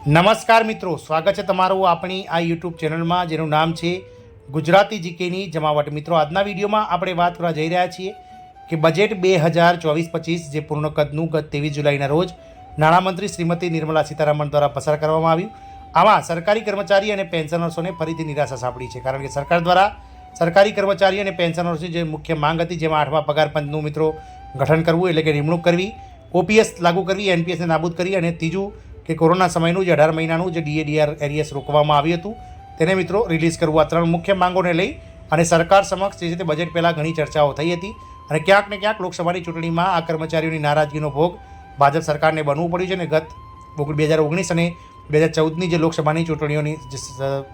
નમસ્કાર મિત્રો, સ્વાગત છે તમારું આપણી આ યુટ્યુબ ચેનલમાં જેનું નામ છે ગુજરાતી જીકેની જમાવટ। મિત્રો, આજના વિડીયોમાં આપણે વાત કરવા જઈ રહ્યા છીએ કે બજેટ 2024-25 જે પૂર્ણ કદનું ગત 23 જુલાઈના રોજ નાણામંત્રી શ્રીમતી નિર્મલા સીતારામન દ્વારા પસાર કરવામાં આવ્યું। આમાં સરકારી કર્મચારી અને પેન્શનર્સોને ફરીથી નિરાશા સાંપડી છે, કારણ કે સરકાર દ્વારા સરકારી કર્મચારી અને પેન્શનર્સની જે મુખ્ય માંગ હતી, જેમાં 8મા પગાર પંચનું મિત્રો ગઠન કરવું એટલે કે નિમણૂક કરવી, ઓપીએસ લાગુ કરવી, એનપીએસને નાબૂદ કરી અને ત્રીજું કે કોરોના સમયનું જે 18 મહિનાનું જે ડીએડીઆર એરિયસ રોકવામાં આવ્યું હતું તેને મિત્રો રિલીઝ કરવું। આ ત્રણ મુખ્ય માંગોને લઈ અને સરકાર સમક્ષ જે છે તે બજેટ પહેલાં ઘણી ચર્ચાઓ થઈ હતી અને ક્યાંક ને ક્યાંક લોકસભાની ચૂંટણીમાં આ કર્મચારીઓની નારાજગીનો ભોગ ભાજપ સરકારને બનવું પડ્યું છે અને ગત 2019 અને 2014ની જે લોકસભાની ચૂંટણીઓની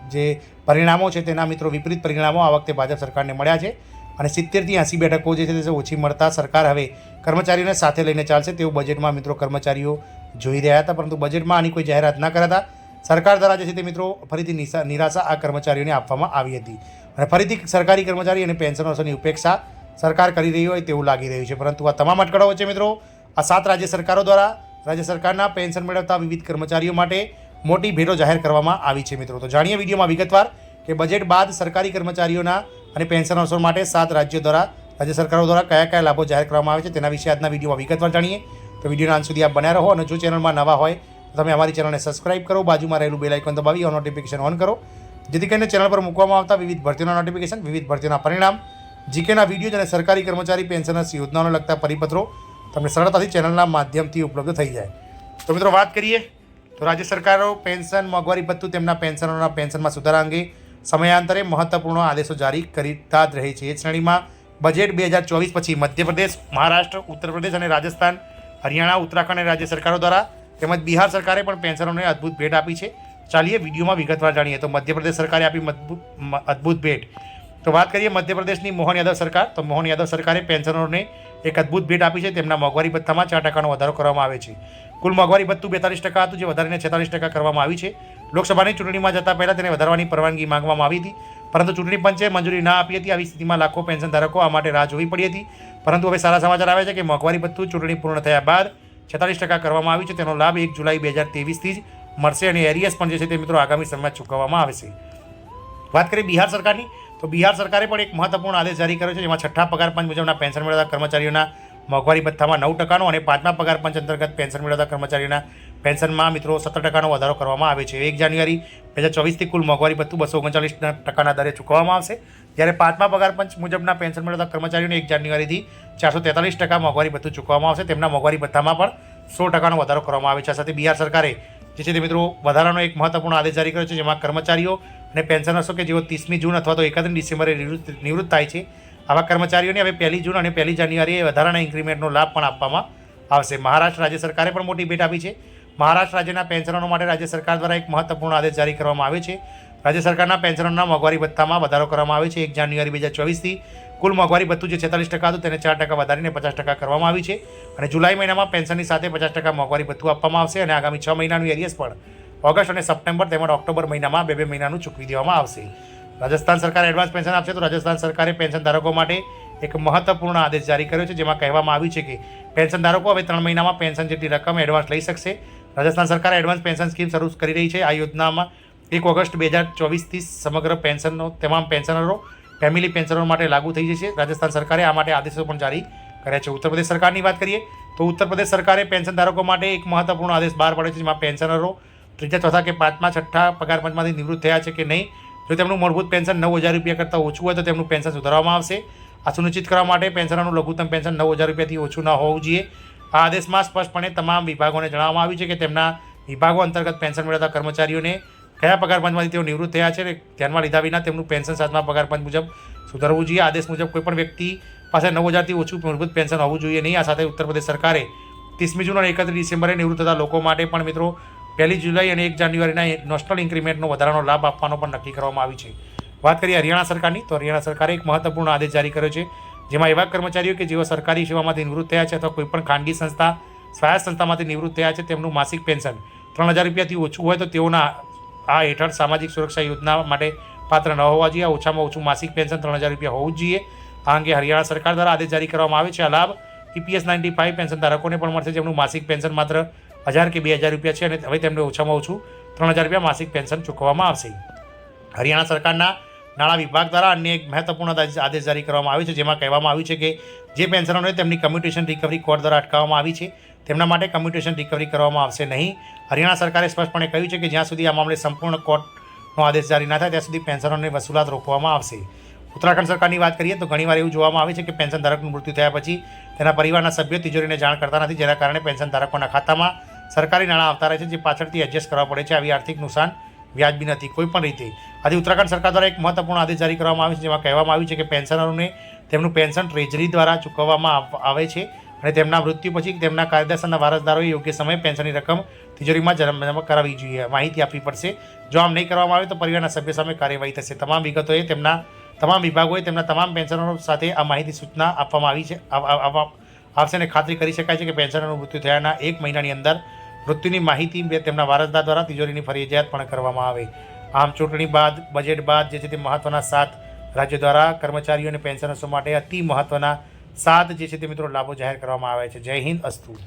જે પરિણામો છે તેના મિત્રો વિપરીત પરિણામો આ વખતે ભાજપ સરકારને મળ્યા છે અને 70થી 80 બેઠકો જે છે તે ઓછી મળતા સરકાર હવે કર્મચારીઓને સાથે લઈને ચાલશે તેવું બજેટમાં મિત્રો કર્મચારીઓ જોઈ રહ્યા હતા, પરંતુ બજેટમાં આની કોઈ જાહેરાત ન કરાતા સરકાર દ્વારા જે છે તે મિત્રો ફરીથી નિરાશા આ કર્મચારીઓને આપવામાં આવી હતી અને ફરીથી સરકારી કર્મચારી અને પેન્શનર્સોની ઉપેક્ષા સરકાર કરી રહી હોય તેવું લાગી રહ્યું છે। પરંતુ આ તમામ અટકળો વચ્ચે મિત્રો આ 7 રાજ્ય સરકારો દ્વારા રાજ્ય સરકારના પેન્શન મેળવતા વિવિધ કર્મચારીઓ માટે મોટી ભેટો જાહેર કરવામાં આવી છે। મિત્રો, તો જાણીએ વિડીયોમાં વિગતવાર કે બજેટ બાદ સરકારી કર્મચારીઓના અને પેન્શનર્સો માટે 7 રાજ્યો દ્વારા રાજ્ય સરકારો દ્વારા કયા કયા લાભો જાહેર કરવામાં આવે છે તેના વિશે આજના વિડીયોમાં વિગતવાર જાણીએ। તો વિડીયોના અંત સુધી આપ બન્યા રહો અને જો ચેનલમાં નવા હોય તો તમે અમારી ચેનલને સબસ્ક્રાઇબ કરો, બાજુમાં રહેલું બેલ આઇકોન દબાવી નોટિફિકેશન ઓન કરો, જેથી કરીને ચેનલ પર મૂકવામાં આવતા વિવિધ ભરતીઓના નોટિફિકેશન, વિવિધ ભરતીઓના પરિણામ, જીકેના વિડીયો અને સરકારી કર્મચારી પેન્શનર્સ યોજનાઓને લગતા પરિપત્રો તમને સરળતાથી ચેનલના માધ્યમથી ઉપલબ્ધ થઈ જાય। તો મિત્રો વાત કરીએ તો રાજ્ય સરકારો પેન્શન મોંઘવારી ભથ્થું તેમના પેન્શનરોના પેન્શનમાં સુધારા અંગે સમયાંતરે મહત્વપૂર્ણ આદેશો જારી કરતા જ રહી છે। એ શ્રેણીમાં બજેટ 2024 પછી મધ્યપ્રદેશ, મહારાષ્ટ્ર, ઉત્તર પ્રદેશ અને રાજસ્થાન, હરિયાણા, ઉત્તરાખંડ અને રાજ્ય સરકારો દ્વારા તેમજ બિહાર સરકારે પણ પેન્શનરોને અદ્ભુત ભેટ આપી છે। ચાલીએ વિડીયોમાં વિગતવાર જાણીએ। તો મધ્યપ્રદેશ સરકારે આપી અદ્ભુત ભેટ। તો વાત કરીએ મધ્યપ્રદેશની મોહન યાદવ સરકાર, તો મોહન યાદવ સરકારે પેન્શનરોને એક અદ્ભુત ભેટ આપી છે। તેમના મોંઘવારી ભથ્થામાં 4% વધારો કરવામાં આવે છે। કુલ મોંઘવારી ભથ્થું 42% હતું, જે વધારીને 46% કરવામાં આવી છે। લોકસભાની ચૂંટણીમાં જતા પહેલાં તેને વધારવાની પરવાનગી માંગવામાં આવી હતી, પરંતુ ચૂંટણી પંચે મંજૂરી ના આપી હતી। આવી સ્થિતિમાં લાખો પેન્શન ધારકો આ માટે રાહ જોવી પડી હતી, પરંતુ હવે સારા સમાચાર આવે છે કે મોંઘવારી ભથ્થું ચૂંટણી પૂર્ણ થયા બાદ 46% કરવામાં આવ્યું છે। તેનો લાભ 1 જુલાઈ 2023થી જ મળશે અને એરિયસ પણ જે છે તે મિત્રો આગામી સમયમાં ચૂકવવામાં આવશે। વાત કરીએ બિહાર સરકારની, તો બિહાર સરકારે પણ એક મહત્વપૂર્ણ આદેશ જારી કર્યો છે, જેમાં 6ઠ્ઠા પગાર પંચ મુજબના પેન્શન મેળવતા કર્મચારીઓના મોંઘવારી ભથ્થામાં 9% અને 5મા પગાર પંચ અંતર્ગત પેન્શન મેળવતા કર્મચારીઓના પેન્શનમાં મિત્રો 17% વધારો કરવામાં આવે છે। 1 જાન્યુઆરી 2024થી કુલ મોંઘવારી ભથ્થું 239% દરે ચૂકવવામાં આવશે, જ્યારે 5મા પગાર પંચ મુજબના પેન્શન મેળવતા કર્મચારીઓને 1 જાન્યુઆરીથી 443% મોંઘવારી ભથ્થું ચૂકવવામાં આવશે। તેમના મોંઘવારી ભથ્થામાં પણ 16% વધારો કરવામાં આવે છે। આ સાથે બિહાર સરકારે જે છે તે મિત્રો વધારાનો એક મહત્વપૂર્ણ આદેશ જારી કર્યો છે, જેમાં કર્મચારીઓ અને પેન્શનર્સો કે જેઓ 30મી જૂન અથવા તો 31 ડિસેમ્બરે નિવૃત્ત થાય છે, આવા કર્મચારીઓને હવે 1 જૂન અને 1 જાન્યુઆરીએ વધારાના ઇન્ક્રીમેન્ટનો લાભ પણ આપવામાં આવશે। મહારાષ્ટ્ર રાજ્ય સરકારે પણ મોટી ભેટ આપી છે। મહારાષ્ટ્ર રાજ્યના પેન્શનરો માટે રાજ્ય સરકાર દ્વારા એક મહત્વપૂર્ણ આદેશ જારી કરવામાં આવ્યો છે। રાજ્ય સરકારના પેન્શનરોના મોંઘવારી ભથ્થામાં વધારો કરવામાં આવ્યો છે। 1 જાન્યુઆરી 2024થી કુલ મોંઘવારી ભથ્થું જે 46% હતું તેને 4% વધારીને 50% કરવામાં આવ્યું છે અને જુલાઈ મહિનામાં પેન્શનની સાથે 50% મોંઘવારી ભથ્થું આપવામાં આવશે અને આગામી 6 મહિનાનું એરિયસ પણ ઓગસ્ટ અને સપ્ટેમ્બર તેમજ ઓક્ટોબર મહિનામાં 2 મહિનાનું ચૂકવી દેવામાં આવશે। રાજસ્થાન સરકાર એડવાન્સ પેન્શન આપશે, તો રાજસ્થાન સરકારે પેન્શન ધારકો માટે એક મહત્વપૂર્ણ આદેશ જારી કર્યો છે, જેમાં કહેવામાં આવ્યું છે કે પેન્શન ધારકો હવે 3 મહિનામાં પેન્શન જેટલી રકમ એડવાન્સ લઈ શકશે। રાજસ્થાન સરકારે એડવાન્સ પેન્શન સ્કીમ શરૂ કરી રહી છે। આ યોજનામાં 1 ઓગસ્ટ 2024થી સમગ્ર પેન્શનનો તમામ પેન્શનરો ફેમિલી પેન્શનરો માટે લાગુ થઈ જશે। રાજસ્થાન સરકારે આ માટે આદેશો પણ જારી કર્યા છે। ઉત્તર પ્રદેશ સરકારની વાત કરીએ તો ઉત્તર પ્રદેશ સરકારે પેન્શન ધારકો માટે એક મહત્વપૂર્ણ આદેશ બહાર પાડ્યો છે, જેમાં પેન્શનરો 3જા, 4થા કે 5મા, 6ઠ્ઠા પગાર પંચમાંથી નિવૃત્ત થયા છે કે નહીં, જો તેમનું મૂળભૂત પેન્શન 9,000 રૂપિયા કરતાં ઓછું હોય તો તેમનું પેન્શન સુધારવામાં આવશે। આ સુનિશ્ચિત કરવા માટે પેન્શનરનું લઘુત્તમ પેન્શન 9,000 રૂપિયાથી ઓછું ન હોવું જોઈએ। આ આદેશમાં સ્પષ્ટપણે તમામ વિભાગોને જણાવવામાં આવ્યું છે કે તેમના વિભાગો અંતર્ગત પેન્શન મેળવતા કર્મચારીઓને કયા પગાર પંચમાંથી તેઓ નિવૃત્ત થયા છે અને ધ્યાનમાં લીધા વિના તેમનું પેન્શન 7મા પગાર પંચ મુજબ સુધારવું જોઈએ। આદેશ મુજબ કોઈપણ વ્યક્તિ પાસે 9,000થી ઓછું મૂળભૂત પેન્શન હોવું જોઈએ નહીં। આ સાથે ઉત્તર પ્રદેશ સરકારે 30મી જૂન અને 31 ડિસેમ્બરે નિવૃત્ત થતા લોકો માટે પણ મિત્રો 1 જુલાઈ અને 1 જાન્યુઆરીના નેશનલ ઇન્ક્રીમેન્ટનો વધારાનો લાભ આપવાનો પણ નક્કી કરવામાં આવ્યું છે। વાત કરીએ હરિયાણા સરકારની, તો હરિયાણા સરકારે એક મહત્વપૂર્ણ આદેશ જારી કર્યો છે, જેમાં એવા કર્મચારીઓ કે જેઓ સરકારી સેવામાંથી નિવૃત્ત થયા છે અથવા કોઈપણ ખાનગી સંસ્થા, સ્વાયત્ત સંસ્થામાંથી નિવૃત્ત થયા છે, તેમનું માસિક પેન્શન 3,000 રૂપિયાથી ઓછું હોય તો તેઓના આ હેઠળ સામાજિક સુરક્ષા યોજના માટે પાત્ર ન હોવા જોઈએ। ઓછામાં ઓછું માસિક પેન્શન 3,000 રૂપિયા હોવું જ જોઈએ। આ અંગે હરિયાણા સરકાર દ્વારા આદેશ જારી કરવામાં આવે છે। આ લાભ EPS 95 પેન્શન ધારકોને પણ મળશે, જેમનું માસિક પેન્શન માત્ર 1,000 કે 2,000 રૂપિયા છે અને હવે તેમને ઓછામાં ઓછું ₹3000 માસિક પેન્શન ચૂકવવામાં આવશે. હરિયાણા સરકારના નાણાં વિભાગ દ્વારા અન્ય એક મહત્વપૂર્ણ આદેશ જારી કરવામાં આવ્યો છે, જેમાં કહેવામાં આવ્યું છે કે જે પેન્શનરોને તેમની કમ્યુટેશન રિકવરી કોર્ટ દ્વારા અટકાવવામાં આવી છે તેમના માટે કમ્યુટેશન રિકવરી કરવામાં આવશે નહીં. હરિયાણા સરકારે સ્પષ્ટપણે કહ્યું છે કે જ્યાં સુધી આ મામલે સંપૂર્ણ કોર્ટનો આદેશ જારી ન થાય ત્યાં સુધી પેન્શનરોની વસૂલાત રોકવામાં આવશે. ઉત્તરાખંડ સરકારની વાત કરીએ તો ઘણીવાર એવું જોવામાં આવે છે કે પેન્શન ધારકનું મૃત્યુ થયા પછી તેના પરિવારના સભ્યો તિજોરીને જાણ કરતા નથી, જેના કારણે પેન્શન ધારકોના ખાતામાં સરકારી નાણાં આવતા રહે છે, જે પાછળથી એડજસ્ટ કરવા પડે છે. આવી આર્થિક નુકસાન વ્યાજબી નથી કોઈપણ રીતે. આજે ઉત્તરાખંડ સરકાર દ્વારા એક મહત્વપૂર્ણ આદેશ જારી કરવામાં આવ્યો છે, જેમાં કહેવામાં આવ્યું છે કે પેન્શનરોને તેમનું પેન્શન ટ્રેઝરી દ્વારા ચૂકવવામાં આવે છે અને તેમના મૃત્યુ પછી તેમના કાયદેસરના વારસદારોએ યોગ્ય સમયે પેન્શનની રકમ તિજોરીમાં જમા કરાવવી જોઈએ, માહિતી આપવી પડશે. જો આમ નહીં કરવામાં આવે તો પરિવારના સભ્ય સામે કાર્યવાહી થશે. તમામ વિગતોએ તમામ વિભાગોએ તેમના તમામ પેન્શનરો સાથે આ માહિતી સૂચના આપવામાં આવશે અને ખાતરી કરી શકાય છે કે પેન્શનરનું મૃત્યુ થયાના 1 મહિનાની અંદર મૃત્યુની માહિતી તેમના વારસદાર દ્વારા તિજોરીની ફરજિયાત પણ કરવામાં આવે. આમ ચૂંટણી બાદ બજેટ બાદ જે છે તે મહત્ત્વના 7 રાજ્યો દ્વારા કર્મચારીઓ અને પેન્શનર્સો માટે અતિ મહત્ત્વના 7 જે છે તે મિત્રો લાભો જાહેર કરવામાં આવ્યા છે. જય હિન્દ, અસ્તુ.